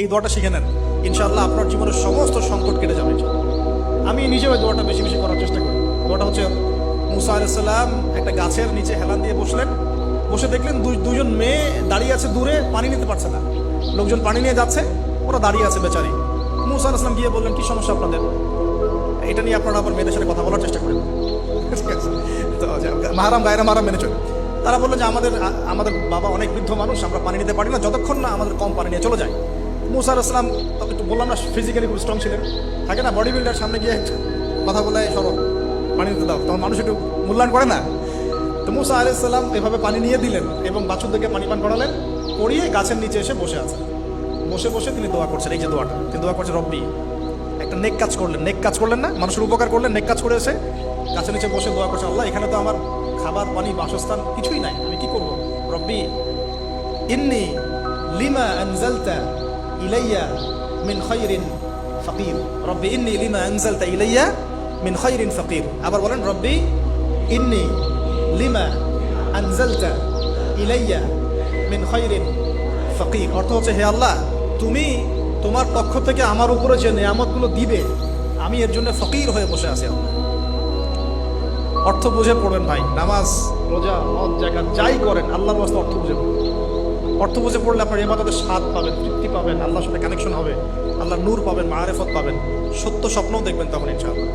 এই দোয়াটা শিখে নেন, ইনশাআল্লাহ আপনার জীবনের সমস্ত সংকট কেটে যাবে। আমি নিজেও এই দোয়াটা বেশি বেশি করার চেষ্টা করি। দোয়াটা হচ্ছে, মুসা আলাইহিস সালাম একটা গাছের নিচে হেলান দিয়ে বসলেন, বসে দেখলেন দুজন মেয়ে দাঁড়িয়ে আছে দূরে, পানি নিতে পারছে না। লোকজন পানি নিয়ে যাচ্ছে, ওরা দাঁড়িয়ে আছে বেচারি। মুসা আলাইহিস সালাম গিয়ে বললেন, কি সমস্যা আপনাদের? এটা নিয়ে আপনারা আবার মেয়েদের সাথে কথা বলার চেষ্টা করেন, ঠিক আছে? তো মাহারাম গায়রা মাহারাম মেনে চলে। তারা বললো যে আমাদের বাবা অনেক বৃদ্ধ মানুষ, আমরা পানি নিতে পারি না যতক্ষণ না আমাদের কম পানি নিয়ে চলে যায়। মুসা আলাইহিস সালাম একটু বললাম না, ফিজিক্যালি খুব স্ট্রং ছিলেন, থাকে না বডি বিল্ডার, সামনে গিয়ে কথা বলে সরো পানি দিতে দাও, তখন মানুষ একটু মূল্যায়ন করে না। তো মুসা আলাইহিস সালাম এভাবে পানি নিয়ে দিলেন এবং বাছুরদেরকে পানি পান করালেন, করিয়ে গাছের নিচে এসে বসে আছেন। বসে বসে তিনি দোয়া করছেন, এই যে দোয়াটা তিনি দোয়া করছেন, রব্বি, একটা নেক কাজ করলেন, নেক কাজ করলেন না, মানুষের উপকার করলেন, নেক কাজ করে এসে গাছের নিচে বসে দোয়া করছেন, আল্লাহ এখানে তো আমার খাবার পানি বাসস্থান কিছুই নাই, আমি কি করব? রব্বি ইন্নি লিমা আনজালতা ইলাইয়া মিন খায়রিন ফাকির, রব্বি ইন্নি লিমা আনজালতা ইলাইয়া মিন খায়রিন ফাকির। আবার বলেন, রব্বি ইন্নি লিমা আনজালতা ইলাইয়া মিন খায়রিন ফাকির। অর্থ হচ্ছে, হে আল্লাহ, তুমি তোমার পক্ষ থেকে আমার উপরে যে নিয়ামতগুলো দিবে, আমি এর জন্য ফকির হয়ে বসে আছি। অর্থ বুঝে পড়বেন ভাই, নামাজ রোজা হজ জাকাত যাই করেন আল্লাহর রাস্তায় অর্থ বুঝে পড়বেন। অর্থ বুঝে পড়লে আপনার ইবাদতের স্বাদ পাবেন, তৃপ্তি পাবেন, আল্লাহর সাথে কানেকশন হবে, আল্লাহর নূর পাবেন, মাআরিফত পাবেন, সত্য স্বপ্নও দেখবেন তখন ইনশাআল্লাহ।